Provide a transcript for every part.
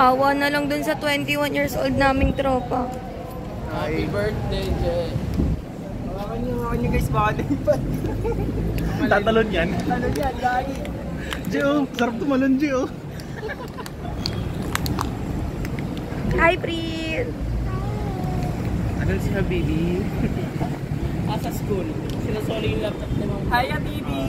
Awa na lang dun sa 21 years old naming tropa. Happy birthday, Jay. Hawakan nyo guys, baka nalipat. Tatalon yan. Tatalon yan, lagi. Gio, sarap tumalon, Gio. Hi, Prin! Ano si Habibi? Sa school. Sinasoli yung laptop ni Mama. Hi, Habibi!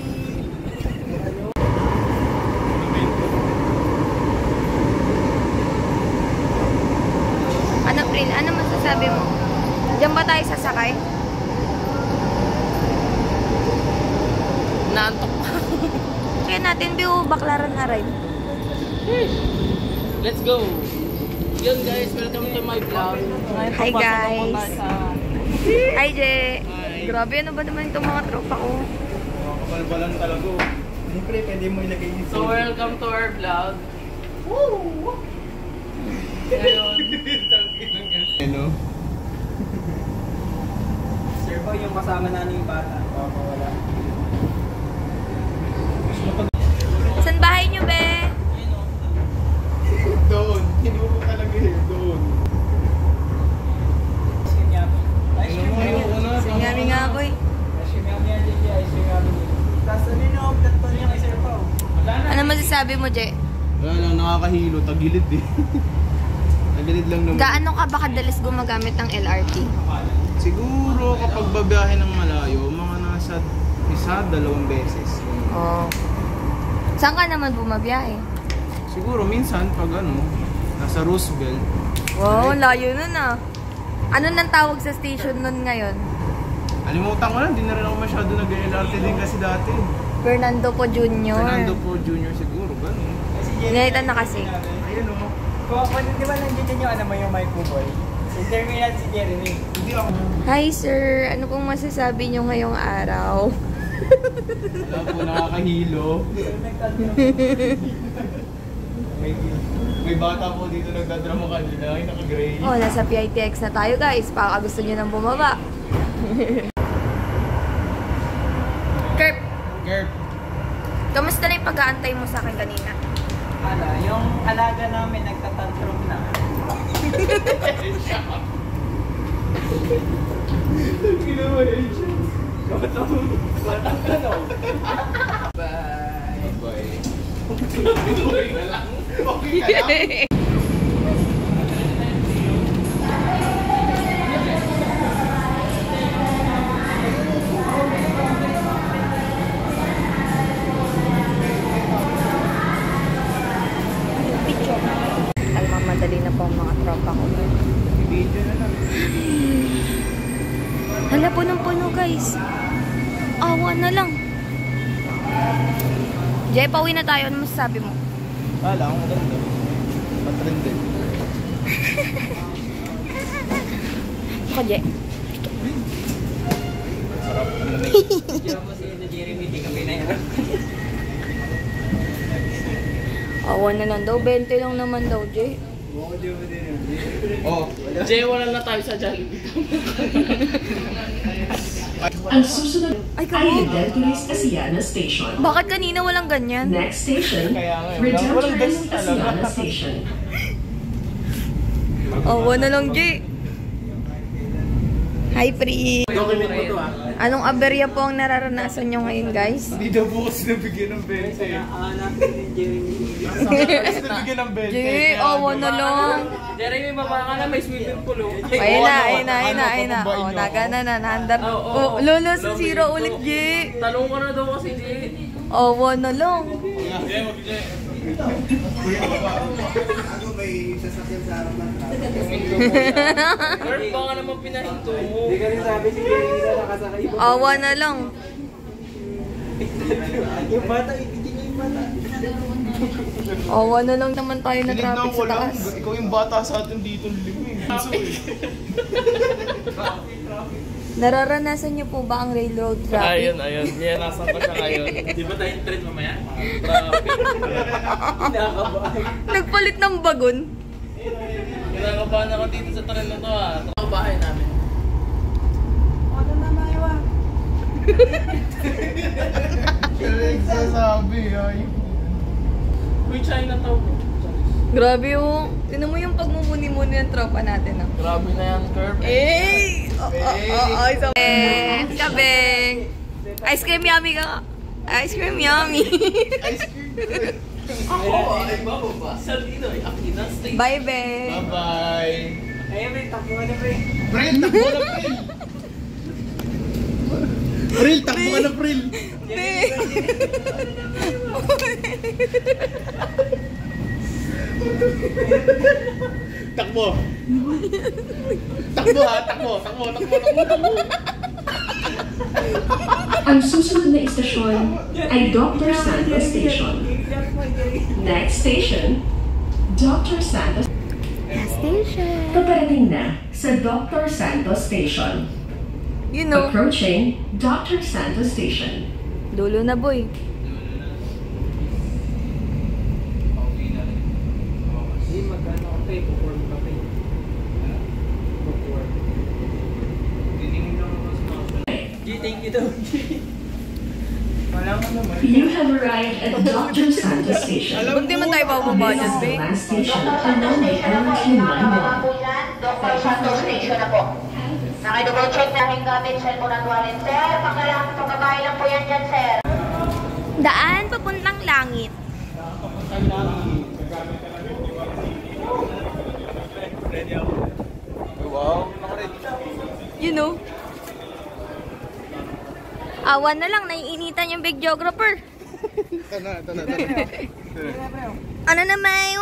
Ano, Prin? Ano masasabi mo? Diyan ba tayo sasakay? Naantok pa. Kaya natin view baklaran na ride. Let's go! Yun guys, welcome to my vlog. Hi guys! Hi, Je! Hi. Grabe, ano ba naman itong mga tropa ko? Kabalbalan talaga. Siyempre, pwede mo ilagay dito. So welcome to our vlog. Woo! Ngayon. Ano? Sir ba yung kasama namin yung bata? Wala. Saan bahay nyo, be? Doon. Hinuro talaga eh. Doon. Singami nga ako eh. Ano masasabi mo, Je? Wala lang, nakakahilo. Tagilid eh. Tagilid lang naman. Gaano ka ba kadalas gumagamit ng LRT? Siguro kapag babiyahe ng malayo, mga nasa dalawang beses. Oo. Saan ka naman bumabiyahe? Siguro minsan pag nasa Roosevelt. Wow, layo nun ah. Ano nang tawag sa station nun ngayon? Alimutan ko lang, di na rin ako masyado nag-LRT din kasi dati. Fernando Po Jr. Fernando Po Jr. siguro, gano'n. Ngaytan na kasi. Ayun o. Di ba nandiyan yung Mike Boy? Interview yan si Jeremy. Hindi ako. Hi sir, ano pong masasabi nyo ngayong araw? Wala po, nakakahilo. May bata po dito nagdadrama kanina, ay naka-gray. Oh, nasa PITX na tayo guys. Baka gusto nyo nang bumaba. Kerp, Gerp. kamusta na yung pag-aantay mo sa akin kanina? Yung alaga namin nagtatantrum na. Ginawa yun siya. Batang ka no? Bye! Bye. Okay na lang. Okay ka lang. Madali na po ang mga tropa ko. Video na lang. Hala, punong-puno guys. Awa na lang. Jay, pauwi na tayo. Ano masasabi mo? Wala, ang maganda. Patrend din. Ako, Jay. Sarap. Ang lamig. Diyan mo si Jeremy, di kami na yan. Awa na lang daw. 20 lang naman daw, Jay. Oh, Jay, wala na tayo sa Jollibee. Ang susunod Ay, ay kamo. Delturis Asiana Station. Bakit kanina walang ganyan? Next station, Kaya nga, walang Redemptorist ganun talaga. Asiana Station. Awa na lang, Jay. Hi, Pri. document mo to ah. Anong aberya po ang nararanasan nyo ngayon, guys? Hindi daw po kasi nabigyan ng 20. Aanapin ni Jeremy. Kasi nabigyan ng 20. Jay, awa na lang. Jeremy, baba ka na, may swimming pool. Ayun na. Oh, nagana na, nahandar. Oh, lolo sa zero ulit, Jay. Talong ka na daw kasi, Jay. Awa na lang. Kurt, baka naman pinahinto mo. Hindi ka rin sabi si Jeremy na nakasakay. Awa na lang. Yung bata, ibigin niya yung bata. Awa na lang naman tayo na Tinignan traffic ko sa lang, taas. ikaw yung bata sa atin dito liming. Nararanasan niyo po ba ang railroad traffic? Ayun. Yan, nasan pa siya ngayon. Di ba tayong trend mamaya? Traffic. Nagpalit ng bagon. Kinakabahan ako dito sa trend na to ah. Ito ang bahay namin. Ano na maiwa? Kaya nagsasabi ay. Uy, Chinatown. Grabe yung Tinan mo yung pagmumuni-muni ng tropa natin, ah. Grabe na yan, Curve. Eh! Kabeng! Ice cream yummy ka. Ice cream yummy. Ice cream. Ako, ay bababa. Sa dito, akita, stay. Bye, be. Bye-bye. Ayun, may takbo ka na, pre. Pril, takbo na, Pril. Pril, takbo ka na, Pril. Takbo. Takbo ha, takbo. Ang susunod na istasyon ay Dr. Santos Station. Next station, Dr. Santos. Station. Paparating na sa Dr. Santos Station. You know. Approaching Dr. Santos Station. Dulo na, boy. Hindi, magkano ka, pre. Perform ka, pre. Perform. G, thank you daw. Wala mo naman. You have arrived at Dr. Santos Station. Ba't di man tayo bababa dyan, This is be? the last station along the LRT line mall. Dr. Santos Station na po. Nakidouble check na rin gamit cellphone at wallet, sir. Pagbabae lang po yan dyan, sir. Daan papuntang langit. Wow, You know. Awan na lang, naiinitan yung big geographer. ito na. Ano na, May?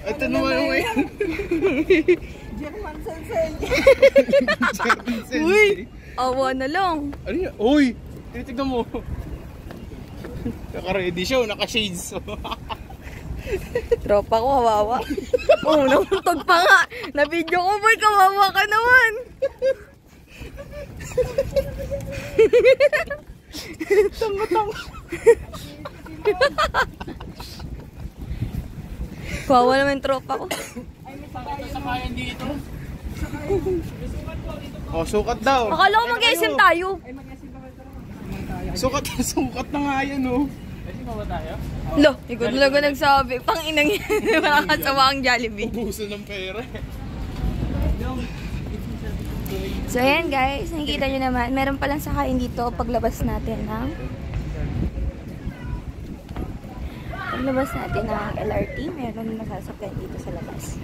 Ito naman yung German Sensei. Uy! Awan na lang. Ano yun? Uy! Tinitignan mo. Naka-ready siya, naka-shades. Tropa ko, kawawa. Oo, namuntog pa nga. Na-video ko, boy, kawawa ka naman. Tama. Kawawa naman yung tropa ko. Sakayan dito. Oh, sukat daw. Akala ko mag-SM tayo. Sukat na nga yan, oh. Pwede ba tayo? Lo, ikaw talaga nagsabi. Pang inang yan. Nakakasawa ang Jollibee. Ubuso ng pera. So ayan guys, nakikita nyo naman, meron palang sakayin dito paglabas natin ng LRT, meron nasasakyan dito sa labas.